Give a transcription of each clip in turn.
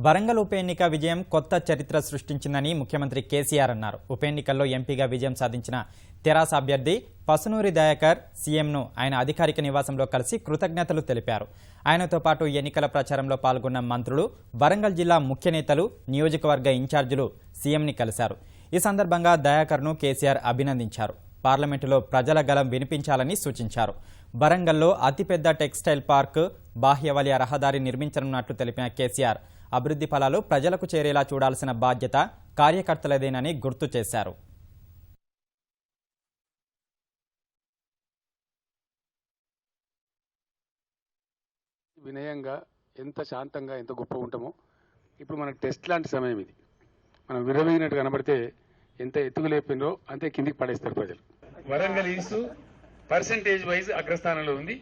వరంగల్ ఉప ఎన్నిక విజయం కొత్త చరిత్ర సృష్టించిందని ముఖ్యమంత్రి కేసీఆర్ అన్నారు. ఉప ఎన్నికల్లో ఎంపీగా విజయం సాధించిన తెరాస అభ్యర్థి పసునూరి దయాకర్ సీఎంను ఆయన అధికారిక నివాసంలో కలిసి కృతజ్ఞతలు తెలిపారు. ఆయనతో పాటు ఎన్నికల ప్రచారంలో పాల్గొన్న మంత్రులు, వరంగల్ జిల్లా ముఖ్య నేతలు, నియోజకవర్గ ఇన్ఛార్జీలు సీఎంని కలిశారు. ఈ సందర్భంగా దయాకర్ను కేసీఆర్ అభినందించారు. పార్లమెంటులో ప్రజల గళం వినిపించాలని సూచించారు. వరంగల్లో అతిపెద్ద టెక్స్టైల్ పార్క్, బాహ్యవలయ రహదారి నిర్మించనున్నట్లు తెలిపిన కేసీఆర్ అభివృద్ధి ఫలాలు ప్రజలకు చేరేలా చూడాల్సిన బాధ్యత కార్యకర్తలదేనని గుర్తు చేశారు. వినయంగా ఎంత శాంతంగా ఎంత గొప్ప ఉంటామో ఇప్పుడు మనకు టెస్ట్ లాంటి సమయం ఇది. మనం విరవీగినట్టు కనబడితే ఎంత ఎత్తుకు లేపినో అంతే కిందికి పడేస్తారు ప్రజలు. వరంగల్ ఈస్ట్ పర్సెంటేజ్ వైజ్ అగ్రస్థానంలో ఉంది.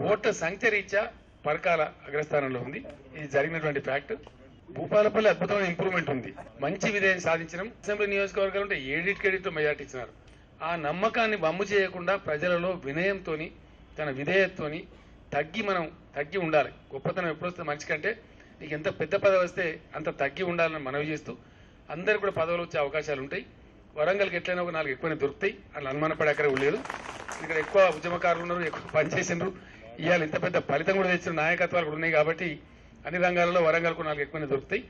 ఓట్ల సంఖ్య రీత్యా పరకాల అగ్రస్థానంలో ఉంది. ఇది జరిగినటువంటి ఫ్యాక్ట్. భూపాలపల్లి అద్భుతమైన ఇంప్రూవ్మెంట్ ఉంది. మంచి విజయం సాధించడం. అసెంబ్లీ నియోజకవర్గాలు ఉంటే ఏడిటికేడితో మెజార్టీ ఇచ్చినారు. ఆ నమ్మకాన్ని వమ్ము చేయకుండా ప్రజలలో వినయంతో, తన విధేయతతోని తగ్గి ఉండాలి. గొప్పతనం ఎప్పుడు వస్తుంది మనిషి కంటే, నీకు ఎంత పెద్ద పదవి వస్తే అంత తగ్గి ఉండాలని మనవి చేస్తూ అందరు కూడా పదవులు వచ్చే అవకాశాలు ఉంటాయి. వరంగల్కి ఎట్లయినా ఒక 4 ఎక్కువనే దొరుకుతాయి. అలా అనుమానపడే అక్కడ లేదు. ఇక్కడ ఎక్కువ ఉద్యమకారులు ఉన్నారు, ఎక్కువ పనిచేసినారు. ఇవాళ ఇంత పెద్ద ఫలితం కూడా తెచ్చిన నాయకత్వాలు కూడా ఉన్నాయి కాబట్టి అన్ని రంగాలలో వరంగల్కు 4 ఎక్కువనే దొరుకుతాయి.